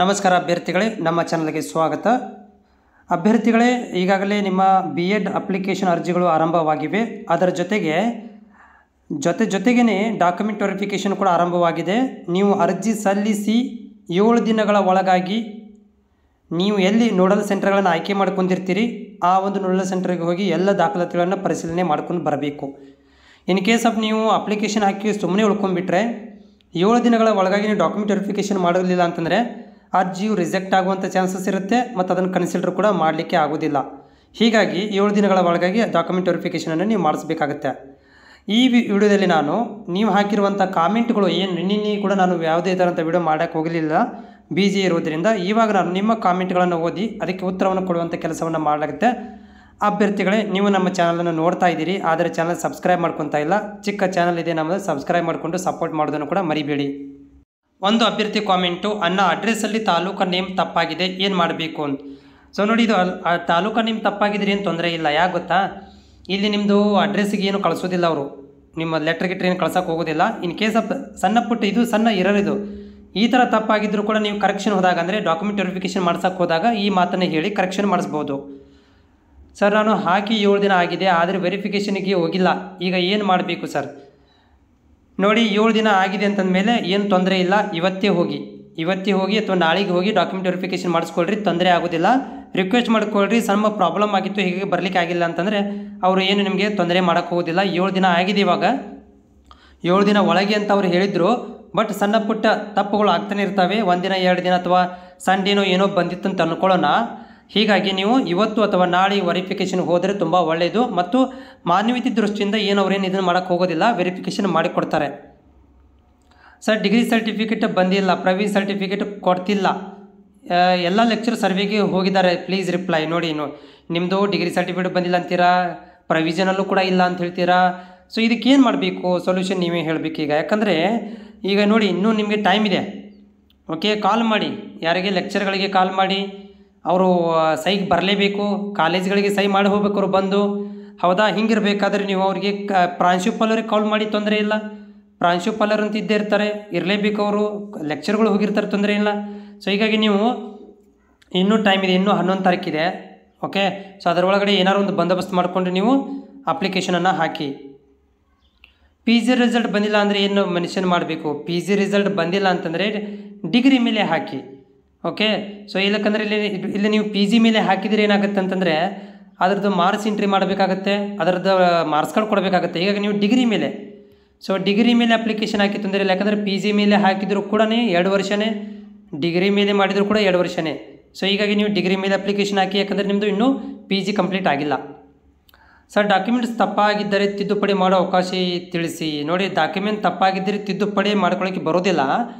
ನಮಸ್ಕಾರ ಅಭ್ಯರ್ಥಿಗಳೇ, ನಮ್ಮ ಚಾನಲ್ಗೆ ಸ್ವಾಗತ. ಅಭ್ಯರ್ಥಿಗಳೇ, ಈಗಾಗಲೇ ನಿಮ್ಮ BEd ಅಪ್ಲಿಕೇಶನ್ ಅರ್ಜಿಗಳು ಆರಂಭವಾಗಿವೆ. ಅದರ ಜೊತೆಗೇ ಡಾಕ್ಯುಮೆಂಟ್ ವೆರಿಫಿಕೇಷನ್ ಕೂಡ ಆರಂಭವಾಗಿದೆ. ನೀವು ಅರ್ಜಿ ಸಲ್ಲಿಸಿ 7 ದಿನಗಳ ಒಳಗಾಗಿ ನೀವು ಎಲ್ಲಿ ನೋಡಲ್ ಸೆಂಟರ್ಗಳನ್ನು ಆಯ್ಕೆ ಮಾಡ್ಕೊಂಡಿರ್ತೀರಿ ಆ ಒಂದು ನೋಡಲ್ ಸೆಂಟರ್ಗೆ ಹೋಗಿ ಎಲ್ಲ ದಾಖಲಾತಿಗಳನ್ನು ಪರಿಶೀಲನೆ ಮಾಡ್ಕೊಂಡು ಬರಬೇಕು. ಇನ್ ಕೇಸ್ ಆಫ್ ನೀವು ಅಪ್ಲಿಕೇಶನ್ ಹಾಕಿ ಸುಮ್ಮನೆ ಉಳ್ಕೊಂಡ್ಬಿಟ್ರೆ 7 ದಿನಗಳ ಒಳಗಾಗಿ ನೀವು ಡಾಕ್ಯುಮೆಂಟ್ ವೆರಿಫಿಕೇಷನ್ ಮಾಡಲಿಲ್ಲ ಅಂತಂದರೆ ಅರ್ಜಿಯು ರಿಜೆಕ್ಟ್ ಆಗುವಂಥ ಚಾನ್ಸಸ್ ಇರುತ್ತೆ ಮತ್ತು ಅದನ್ನು ಕನ್ಸಿಡರ್ ಕೂಡ ಮಾಡಲಿಕ್ಕೆ ಆಗೋದಿಲ್ಲ. ಹೀಗಾಗಿ 7 ದಿನಗಳ ಒಳಗಾಗಿ ಡಾಕ್ಯುಮೆಂಟ್ ವೆರಿಫಿಕೇಷನನ್ನು ನೀವು ಮಾಡಿಸ್ಬೇಕಾಗತ್ತೆ. ಈ ವಿಡಿಯೋದಲ್ಲಿ ನಾನು ನೀವು ಹಾಕಿರುವಂಥ ಕಾಮೆಂಟ್ಗಳು ಏನು ನಿನ್ನೆ ಕೂಡ ನಾನು ಯಾವುದೇ ಥರಂಥ ವಿಡಿಯೋ ಮಾಡೋಕ್ಕೆ ಹೋಗಲಿಲ್ಲ ಬಿಜಿ ಇರೋದರಿಂದ, ಇವಾಗ ನಾನು ನಿಮ್ಮ ಕಾಮೆಂಟ್ಗಳನ್ನು ಓದಿ ಅದಕ್ಕೆ ಉತ್ತರವನ್ನು ಕೊಡುವಂಥ ಕೆಲಸವನ್ನು ಮಾಡಲಾಗುತ್ತೆ. ಅಭ್ಯರ್ಥಿಗಳೇ, ನೀವು ನಮ್ಮ ಚಾನಲನ್ನು ನೋಡ್ತಾ ಇದ್ದೀರಿ, ಆದರೆ ಚಾನಲ್ ಸಬ್ಸ್ಕ್ರೈಬ್ ಮಾಡ್ಕೊತಾ ಇಲ್ಲ. ಚಿಕ್ಕ ಚಾನಲ್ ಇದೆ ನಮ್ಮದು, ಸಬ್ಸ್ಕ್ರೈಬ್ ಮಾಡಿಕೊಂಡು ಸಪೋರ್ಟ್ ಮಾಡೋದನ್ನು ಕೂಡ ಮರಿಬೇಡಿ. ಒಂದು ಅಭ್ಯರ್ಥಿ ಕಾಮೆಂಟು, ಅನ್ನ ಅಡ್ರೆಸ್ಸಲ್ಲಿ ತಾಲೂಕು ನೇಮ್ ತಪ್ಪಾಗಿದೆ, ಏನು ಮಾಡಬೇಕು ಅಂತ. ಸೊ ನೋಡಿ, ಇದು ತಾಲೂಕು ನೇಮ್ ತಪ್ಪಾಗಿದ್ರೆ ಏನು ತೊಂದರೆ ಇಲ್ಲ. ಯಾಕೆ ಗೊತ್ತಾ, ಇಲ್ಲಿ ನಿಮ್ಮದು ಅಡ್ರೆಸ್ಸಿಗೆ ಏನು ಕಳಿಸೋದಿಲ್ಲ ಅವರು, ನಿಮ್ಮ ಲೆಟ್ರ್ ಗಿಟ್ರ್ ಏನು ಕಳ್ಸೋಕೆ ಹೋಗೋದಿಲ್ಲ. ಇನ್ ಕೇಸ್ ಆಫ್ ಸಣ್ಣ ಪುಟ್ಟ ಇದು ಸಣ್ಣ ಇರೋದು ಈ ಥರ ತಪ್ಪಾಗಿದ್ದರೂ ಕೂಡ ನೀವು ಕರೆಕ್ಷನ್ ಹೋದಾಗ, ಅಂದರೆ ಡಾಕ್ಯುಮೆಂಟ್ ವೆರಿಫಿಕೇಷನ್ ಮಾಡ್ಸೋಕ್ಕೆ ಹೋದಾಗ ಈ ಮಾತನ್ನು ಹೇಳಿ ಕರೆಕ್ಷನ್ ಮಾಡಿಸ್ಬೋದು. ಸರ್, ನಾನು ಹಾಕಿ 7 ದಿನ ಆಗಿದೆ ಆದರೆ ವೆರಿಫಿಕೇಷನಿಗೆ ಹೋಗಿಲ್ಲ, ಈಗ ಏನು ಮಾಡಬೇಕು ಸರ್? ನೋಡಿ, 7 ದಿನ ಆಗಿದೆ ಅಂತಂದಮೇಲೆ ಏನು ತೊಂದರೆ ಇಲ್ಲ, ಇವತ್ತೇ ಹೋಗಿ ಅಥವಾ ನಾಳೆಗೆ ಹೋಗಿ ಡಾಕ್ಯುಮೆಂಟ್ ವೆರಿಫಿಕೇಷನ್ ಮಾಡಿಸ್ಕೊಳ್ರಿ, ತೊಂದರೆ ಆಗೋದಿಲ್ಲ. ರಿಕ್ವೆಸ್ಟ್ ಮಾಡ್ಕೊಳ್ರಿ, ಸಣ್ಣ ಪ್ರಾಬ್ಲಮ್ ಆಗಿತ್ತು, ಹೀಗೆ ಬರಲಿಕ್ಕೆ ಆಗಿಲ್ಲ ಅಂತಂದರೆ ಅವರು ಏನು ನಿಮಗೆ ತೊಂದರೆ ಮಾಡೋಕ್ಕೆ ಹೋಗೋದಿಲ್ಲ. 7 ದಿನ ಆಗಿದೆ, ಇವಾಗ 7 ದಿನ ಒಳಗೆ ಅಂತ ಅವ್ರು ಹೇಳಿದರು. ಬಟ್ ಸಣ್ಣ ಪುಟ್ಟ ತಪ್ಪುಗಳು ಆಗ್ತಾನೆ ಇರ್ತವೆ, 1 ದಿನ 2 ದಿನ ಅಥವಾ ಸಂಡೇನೋ ಏನೋ ಬಂದಿತ್ತು ಅಂತ ಅಂದ್ಕೊಳ್ಳೋಣ. ಹೀಗಾಗಿ ನೀವು ಇವತ್ತು ಅಥವಾ ನಾಳೆ ವೆರಿಫಿಕೇಷನ್ಗೆ ಹೋದರೆ ತುಂಬ ಒಳ್ಳೆಯದು. ಮತ್ತು ಮಾನವೀಯತೆ ದೃಷ್ಟಿಯಿಂದ ಏನವ್ರೇನು ಇದನ್ನು ಮಾಡೋಕ್ಕೆ ಹೋಗೋದಿಲ್ಲ, ವೆರಿಫಿಕೇಷನ್ ಮಾಡಿಕೊಡ್ತಾರೆ. ಸರ್, ಡಿಗ್ರಿ ಸರ್ಟಿಫಿಕೇಟ್ ಬಂದಿಲ್ಲ, ಪ್ರವೀಣ್ ಸರ್ಟಿಫಿಕೇಟ್ ಕೊಡ್ತಿಲ್ಲ, ಎಲ್ಲ ಲೆಕ್ಚರ್ ಸರ್ವೆಗೆ ಹೋಗಿದ್ದಾರೆ, ಪ್ಲೀಸ್ ರಿಪ್ಲೈ. ನೋಡಿ, ನಿಮ್ಮದು ಡಿಗ್ರಿ ಸರ್ಟಿಫಿಕೇಟ್ ಬಂದಿಲ್ಲ ಅಂತೀರಾ, ಪ್ರವಿಷನಲ್ಲೂ ಕೂಡ ಇಲ್ಲ ಅಂತ ಹೇಳ್ತೀರಾ. ಸೊ ಇದಕ್ಕೇನು ಮಾಡಬೇಕು, ಸೊಲ್ಯೂಷನ್ ನೀವೇ ಹೇಳಬೇಕು ಈಗ. ಯಾಕಂದರೆ ಈಗ ನೋಡಿ, ಇನ್ನೂ ನಿಮಗೆ ಟೈಮ್ ಇದೆ. ಓಕೆ, ಕಾಲ್ ಮಾಡಿ, ಯಾರಿಗೆ ಲೆಕ್ಚರ್ಗಳಿಗೆ ಕಾಲ್ ಮಾಡಿ, ಅವರು ಸೈಗೆ ಬರಲೇಬೇಕು, ಕಾಲೇಜ್ಗಳಿಗೆ ಸೈ ಮಾಡಿ ಹೋಗ್ಬೇಕು ಅವರು ಬಂದು. ಹೌದಾ? ಹಿಂಗಿರಬೇಕಾದ್ರೆ ನೀವು ಅವ್ರಿಗೆ ಪ್ರಾಂಶುಪಾಲರಿಗೆ ಕಾಲ್ ಮಾಡಿ, ತೊಂದರೆ ಇಲ್ಲ. ಪ್ರಾಂಶುಪಾಲರು ಅಂತ ಇದ್ದೇ ಇರ್ತಾರೆ, ಇರಲೇಬೇಕು ಅವರು. ಲೆಕ್ಚರ್ಗಳು ಹೋಗಿರ್ತಾರೆ, ತೊಂದರೆ ಇಲ್ಲ. ಸೊ ಹೀಗಾಗಿ ನೀವು ಇನ್ನೂ ಟೈಮ್ ಇದೆ, ಇನ್ನೂ 11 ತಾರೀಕಿದೆ. ಓಕೆ, ಸೊ ಅದರೊಳಗಡೆ ಏನಾದ್ರು ಒಂದು ಬಂದೋಬಸ್ತ್ ಮಾಡಿಕೊಂಡು ನೀವು ಅಪ್ಲಿಕೇಶನನ್ನು ಹಾಕಿ. PG ರಿಸಲ್ಟ್ ಬಂದಿಲ್ಲ ಅಂದರೆ ಏನು ಮೆನ್ಷನ್ ಮಾಡಬೇಕು? PG ರಿಸಲ್ಟ್ ಬಂದಿಲ್ಲ ಅಂತಂದರೆ ಡಿಗ್ರಿ ಮೇಲೆ ಹಾಕಿ. ಓಕೆ, ಸೊ ಇಲ್ಲಕ್ಕಂದರೆ ಇಲ್ಲಿ ನೀವು PG ಮೇಲೆ ಹಾಕಿದರೆ ಏನಾಗುತ್ತೆ ಅಂತಂದರೆ ಅದರದ್ದು ಮಾರ್ಕ್ಸ್ ಎಂಟ್ರಿ ಮಾಡಬೇಕಾಗತ್ತೆ, ಅದರದ್ದು ಮಾರ್ಕ್ಸ್ ಕಾರ್ಡ್ ಕೊಡಬೇಕಾಗತ್ತೆ. ಹೀಗಾಗಿ ನೀವು ಡಿಗ್ರಿ ಮೇಲೆ, ಸೊ ಡಿಗ್ರಿ ಮೇಲೆ ಅಪ್ಲಿಕೇಶನ್ ಹಾಕಿ ತೊಂದರೆ ಇಲ್ಲ. ಯಾಕಂದರೆ PG ಮೇಲೆ ಹಾಕಿದರೂ ಕೂಡ 2 ವರ್ಷನೇ, ಡಿಗ್ರಿ ಮೇಲೆ ಮಾಡಿದರೂ ಕೂಡ 2 ವರ್ಷನೇ. ಸೊ ಹೀಗಾಗಿ ನೀವು ಡಿಗ್ರಿ ಮೇಲೆ ಅಪ್ಲಿಕೇಶನ್ ಹಾಕಿ, ಯಾಕಂದರೆ ನಿಮ್ಮದು ಇನ್ನೂ PG ಕಂಪ್ಲೀಟ್ ಆಗಿಲ್ಲ. ಸರ್, ಡಾಕ್ಯುಮೆಂಟ್ಸ್ ತಪ್ಪಾಗಿದ್ದರೆ ತಿದ್ದುಪಡಿ ಮಾಡೋ ಅವಕಾಶ ತಿಳಿಸಿ. ನೋಡಿ, ಡಾಕ್ಯುಮೆಂಟ್ ತಪ್ಪಾಗಿದ್ದರೆ ತಿದ್ದುಪಡಿ ಮಾಡ್ಕೊಳ್ಳೋಕ್ಕೆ ಬರೋದಿಲ್ಲ.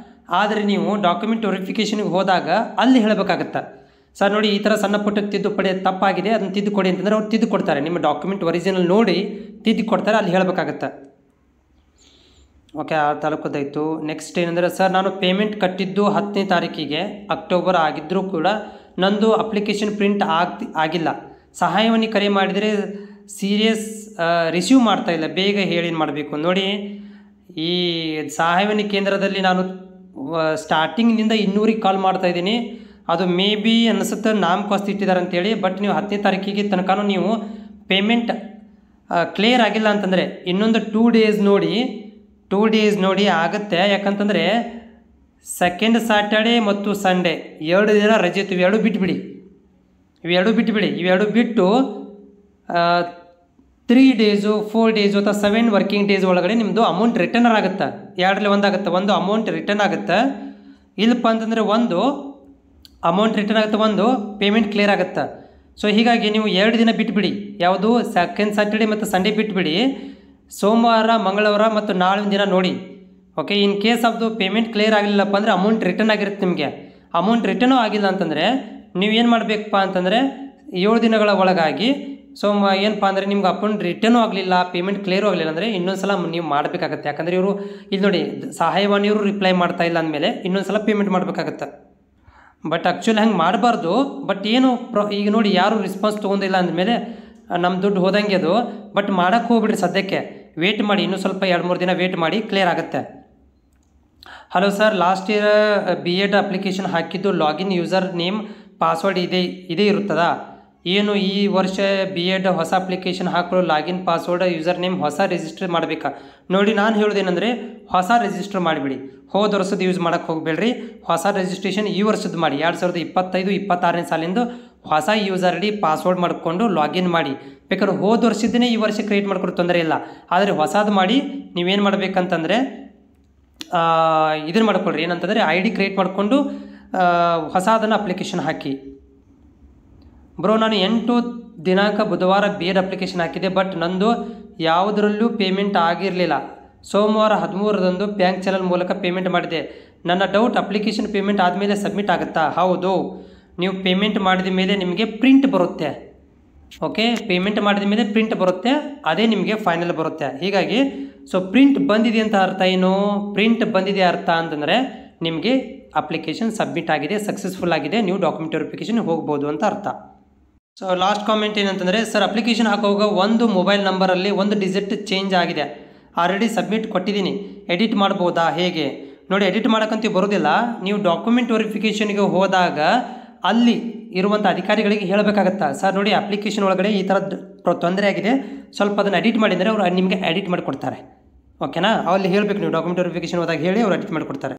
ಆದರೆ ನೀವು ಡಾಕ್ಯುಮೆಂಟ್ ವೆರಿಫಿಕೇಷನ್ಗೆ ಹೋದಾಗ ಅಲ್ಲಿ ಹೇಳಬೇಕಾಗತ್ತೆ. ಸರ್ ನೋಡಿ, ಈ ಥರ ಸಣ್ಣ ಪುಟ್ಟ ತಿದ್ದುಪಡಿ ತಪ್ಪಾಗಿದೆ, ಅದನ್ನು ತಿದ್ದುಕೊಡಿ ಅಂತಂದರೆ ಅವ್ರು ತಿದ್ದು ಕೊಡ್ತಾರೆ. ನಿಮ್ಮ ಡಾಕ್ಯುಮೆಂಟ್ ಒರಿಜಿನಲ್ ನೋಡಿ ತಿದ್ದು ಕೊಡ್ತಾರೆ, ಅಲ್ಲಿ ಹೇಳಬೇಕಾಗತ್ತೆ. ಓಕೆ, ಆ ತಾಲೂಕದಾಯಿತು. ನೆಕ್ಸ್ಟ್ ಏನಂದರೆ, ಸರ್ ನಾನು ಪೇಮೆಂಟ್ ಕಟ್ಟಿದ್ದು 10ನೇ ತಾರೀಕಿಗೆ ಅಕ್ಟೋಬರ್ ಆಗಿದ್ದರೂ ಕೂಡ ನಂದು ಅಪ್ಲಿಕೇಶನ್ ಪ್ರಿಂಟ್ ಆಗಿಲ್ಲ. ಸಹಾಯವಾಣಿ ಕರೆ ಮಾಡಿದರೆ ಸೀರಿಯಸ್ ರಿಸೀವ್ ಮಾಡ್ತಾಯಿಲ್ಲ, ಬೇಗ ಹೇಳಿ ಏನು ಮಾಡಬೇಕು? ನೋಡಿ, ಈ ಸಹಾಯವಾಣಿ ಕೇಂದ್ರದಲ್ಲಿ ನಾನು ಸ್ಟಾರ್ಟಿಂಗ್ನಿಂದ 200ಗೆ ಕಾಲ್ ಮಾಡ್ತಾಯಿದ್ದೀನಿ. ಅದು ಮೇ ಬಿ ಅನಿಸುತ್ತೆ ನಾಮಕಾಸ್ತಿ ಇಟ್ಟಿದ್ದಾರೆ ಅಂತೇಳಿ. ಬಟ್ ನೀವು 10ನೇ ತಾರೀಕಿಗೆ ತನಕ ನೀವು ಪೇಮೆಂಟ್ ಕ್ಲಿಯರ್ ಆಗಿಲ್ಲ ಅಂತಂದರೆ ಇನ್ನೊಂದು 2 ಡೇಸ್ ನೋಡಿ ಆಗುತ್ತೆ. ಯಾಕಂತಂದರೆ ಸೆಕೆಂಡ್ ಸ್ಯಾಟರ್ಡೇ ಮತ್ತು ಸಂಡೇ 2 ದಿನ ರಜೆ ಇತ್ತು, ಇವೆರಡು ಬಿಟ್ಟುಬಿಡಿ. ಇವೆರಡು ಬಿಟ್ಟು 3 ಡೇಸು 4 ಡೇಸು ಅಥವಾ 7 ವರ್ಕಿಂಗ್ ಡೇಸ್ ಒಳಗಡೆ ನಿಮ್ಮದು ಅಮೌಂಟ್ ರಿಟರ್ನ್ ಆಗುತ್ತೆ. 2ರಲ್ಲಿ ಒಂದಾಗುತ್ತೆ, ಒಂದು ಅಮೌಂಟ್ ರಿಟರ್ನ್ ಆಗುತ್ತೆ. ಇಲ್ಲಪ್ಪ ಅಂತಂದರೆ ಒಂದು ಅಮೌಂಟ್ ರಿಟರ್ನ್ ಆಗುತ್ತೆ, ಒಂದು ಪೇಮೆಂಟ್ ಕ್ಲಿಯರ್ ಆಗುತ್ತೆ. ಸೊ ಹೀಗಾಗಿ ನೀವು 2 ದಿನ ಬಿಟ್ಬಿಡಿ, ಯಾವುದು ಸೆಕೆಂಡ್ ಸ್ಯಾಟರ್ಡೇ ಮತ್ತು ಸಂಡೇ ಬಿಟ್ಬಿಡಿ. ಸೋಮವಾರ, ಮಂಗಳವಾರ ಮತ್ತು ನಾಳಿನ ದಿನ ನೋಡಿ. ಓಕೆ, ಇನ್ ಕೇಸ್ ಆಫ್ದು ಪೇಮೆಂಟ್ ಕ್ಲಿಯರ್ ಆಗಲಿಲ್ಲಪ್ಪ ಅಂದರೆ ಅಮೌಂಟ್ ರಿಟರ್ನ್ ಆಗಿರುತ್ತೆ ನಿಮಗೆ. ಅಮೌಂಟ್ ರಿಟರ್ನೂ ಆಗಿಲ್ಲ ಅಂತಂದರೆ ನೀವೇನು ಮಾಡಬೇಕಪ್ಪ ಅಂತಂದರೆ 7 ದಿನಗಳ ಒಳಗಾಗಿ ಏನಪ್ಪ ಅಂದರೆ ನಿಮ್ಗೆ ಅಮೌಂಟ್ ರಿಟರ್ನೂ ಆಗಲಿಲ್ಲ, ಪೇಮೆಂಟ್ ಕ್ಲಿಯರೂ ಆಗಲಿಲ್ಲ ಅಂದರೆ ಇನ್ನೊಂದು ಸಲ ನೀವು ಮಾಡಬೇಕಾಗತ್ತೆ. ಯಾಕಂದರೆ ಇವರು ಇಲ್ಲಿ ನೋಡಿ, ಸಹಾಯವಾಣಿಯವರು ರಿಪ್ಲೈ ಮಾಡ್ತಾ ಇಲ್ಲ ಅಂದಮೇಲೆ ಇನ್ನೊಂದು ಸಲ ಪೇಮೆಂಟ್ ಮಾಡಬೇಕಾಗತ್ತೆ. ಬಟ್ ಆ್ಯಕ್ಚುಲಿ ಹಂಗೆ ಮಾಡಬಾರ್ದು. ಬಟ್ ಏನು ಈಗ ನೋಡಿ, ಯಾರು ರೆಸ್ಪಾನ್ಸ್ ತೊಗೊಂಡಿಲ್ಲ ಅಂದಮೇಲೆ ನಮ್ಮ ದುಡ್ಡು ಹೋದಂಗೆ ಅದು. ಬಟ್ ಮಾಡೋಕ್ಕೆ ಹೋಗ್ಬಿಡ್ರಿ, ಸದ್ಯಕ್ಕೆ ವೇಟ್ ಮಾಡಿ, ಇನ್ನೂ ಸ್ವಲ್ಪ 2-3 ದಿನ ವೇಟ್ ಮಾಡಿ, ಕ್ಲಿಯರ್ ಆಗುತ್ತೆ. Hello sir, last year B.Ed application ಹಾಕಿದ್ದು ಲಾಗಿನ್ ಯೂಸರ್ ನೇಮ್ ಪಾಸ್ವರ್ಡ್ ಇದೇ ಇರುತ್ತದಾ? ಏನು ಈ ವರ್ಷ B.Ed ಹೊಸ ಅಪ್ಲಿಕೇಶನ್ ಹಾಕಲು ಲಾಗಿನ್ ಪಾಸ್ವರ್ಡ್ ಯೂಸರ್ ನೇಮ್ ಹೊಸ ರಿಜಿಸ್ಟರ್ ಮಾಡಬೇಕಾ? ನೋಡಿ, ನಾನು ಹೇಳೋದೇನೆಂದರೆ ಹೊಸ ರಿಜಿಸ್ಟರ್ ಮಾಡಿಬಿಡಿ. ಹೋದ ವರ್ಷದ ಯೂಸ್ ಮಾಡೋಕ್ಕೆ ಹೋಗಬೇಡ್ರಿ. ಹೊಸ ರಿಜಿಸ್ಟ್ರೇಷನ್ ಈ ವರ್ಷದ ಮಾಡಿ. 2025-26ನೇ ಸಾಲಿಂದು ಹೊಸ ಯೂಸರ್ ಐಡಿ ಪಾಸ್ವರ್ಡ್ ಮಾಡಿಕೊಂಡು ಲಾಗಿನ್ ಮಾಡಿ. ಬೇಕಾದ್ರೆ ಹೋದ ವರ್ಷದನ್ನೇ ಈ ವರ್ಷ ಕ್ರಿಯೇಟ್ ಮಾಡ್ಕೊಂಡು ತೊಂದರೆ ಇಲ್ಲ. ಆದರೆ ಹೊಸದು ಮಾಡಿ ನೀವೇನು ಮಾಡಬೇಕಂತಂದರೆ ಇದನ್ನು ಮಾಡ್ಕೊಳ್ರಿ. ಏನಂತಂದರೆ ID ಕ್ರಿಯೇಟ್ ಮಾಡಿಕೊಂಡು ಹೊಸದನ್ನು ಅಪ್ಲಿಕೇಶನ್ ಹಾಕಿ. ಬ್ರೋ, ನಾನು 8 ದಿನಾಂಕ ಬುಧವಾರ B.Ed ಅಪ್ಲಿಕೇಶನ್ ಹಾಕಿದೆ, ಬಟ್ ನಂದು ಯಾವುದರಲ್ಲೂ ಪೇಮೆಂಟ್ ಆಗಿರಲಿಲ್ಲ. ಸೋಮವಾರ 13ರಂದು ಬ್ಯಾಂಕ್ ಚಾನಲ್ ಮೂಲಕ ಪೇಮೆಂಟ್ ಮಾಡಿದೆ. ನನ್ನ ಡೌಟ್, ಅಪ್ಲಿಕೇಶನ್ ಪೇಮೆಂಟ್ ಆದಮೇಲೆ ಸಬ್ಮಿಟ್ ಆಗುತ್ತಾ? ಹೌದು, ನೀವು ಪೇಮೆಂಟ್ ಮಾಡಿದ ಮೇಲೆ ನಿಮಗೆ ಪ್ರಿಂಟ್ ಬರುತ್ತೆ. ಓಕೆ, ಪೇಮೆಂಟ್ ಮಾಡಿದ ಮೇಲೆ ಪ್ರಿಂಟ್ ಬರುತ್ತೆ, ಅದೇ ನಿಮಗೆ ಫೈನಲ್ ಬರುತ್ತೆ. ಹೀಗಾಗಿ ಪ್ರಿಂಟ್ ಬಂದಿದೆ ಅಂತ ಅರ್ಥ ಏನು? ಪ್ರಿಂಟ್ ಬಂದಿದೆ ಅರ್ಥ ಅಂತಂದರೆ ನಿಮಗೆ ಅಪ್ಲಿಕೇಶನ್ ಸಬ್ಮಿಟ್ ಆಗಿದೆ, ಸಕ್ಸಸ್ಫುಲ್ ಆಗಿದೆ, ನೀವು ಡಾಕ್ಯುಮೆಂಟ್ ವೆರಿಫಿಕೇಷನ್ ಹೋಗ್ಬೋದು ಅಂತ ಅರ್ಥ. ಲಾಸ್ಟ್ ಕಾಮೆಂಟ್ ಏನಂತಂದರೆ, ಸರ್ ಅಪ್ಲಿಕೇಶನ್ ಹಾಕುವಾಗ ಒಂದು ಮೊಬೈಲ್ ನಂಬರಲ್ಲಿ ಒಂದು ಡಿಜಿಟ್ ಚೇಂಜ್ ಆಗಿದೆ, ಆಲ್ರೆಡಿ ಸಬ್ಮಿಟ್ ಕೊಟ್ಟಿದ್ದೀನಿ, ಎಡಿಟ್ ಮಾಡ್ಬೋದಾ ಹೇಗೆ? ನೋಡಿ, ಎಡಿಟ್ ಮಾಡೋಕ್ಕಂತೂ ಬರೋದಿಲ್ಲ. ನೀವು ಡಾಕ್ಯುಮೆಂಟ್ ವೆರಿಫಿಕೇಷನ್ಗೆ ಹೋದಾಗ ಅಲ್ಲಿ ಇರುವಂಥ ಅಧಿಕಾರಿಗಳಿಗೆ ಹೇಳಬೇಕಾಗತ್ತಾ, ಸರ್ ನೋಡಿ ಅಪ್ಲಿಕೇಶನ್ ಒಳಗಡೆ ಈ ಥರದ ತೊಂದರೆ ಆಗಿದೆ, ಸ್ವಲ್ಪ ಅದನ್ನು ಎಡಿಟ್ ಮಾಡಿದರೆ ಅವರು ನಿಮಗೆ ಎಡಿಟ್ ಮಾಡಿಕೊಡ್ತಾರೆ. ಓಕೆನಾ? ಅಲ್ಲಿ ಹೇಳಬೇಕು, ನೀವು ಡಾಕ್ಯುಮೆಂಟ್ ವೆರಿಫಿಕೇಷನ್ ಹೋದಾಗ ಹೇಳಿ ಅವ್ರು ಎಡಿಟ್ ಮಾಡಿಕೊಡ್ತಾರೆ.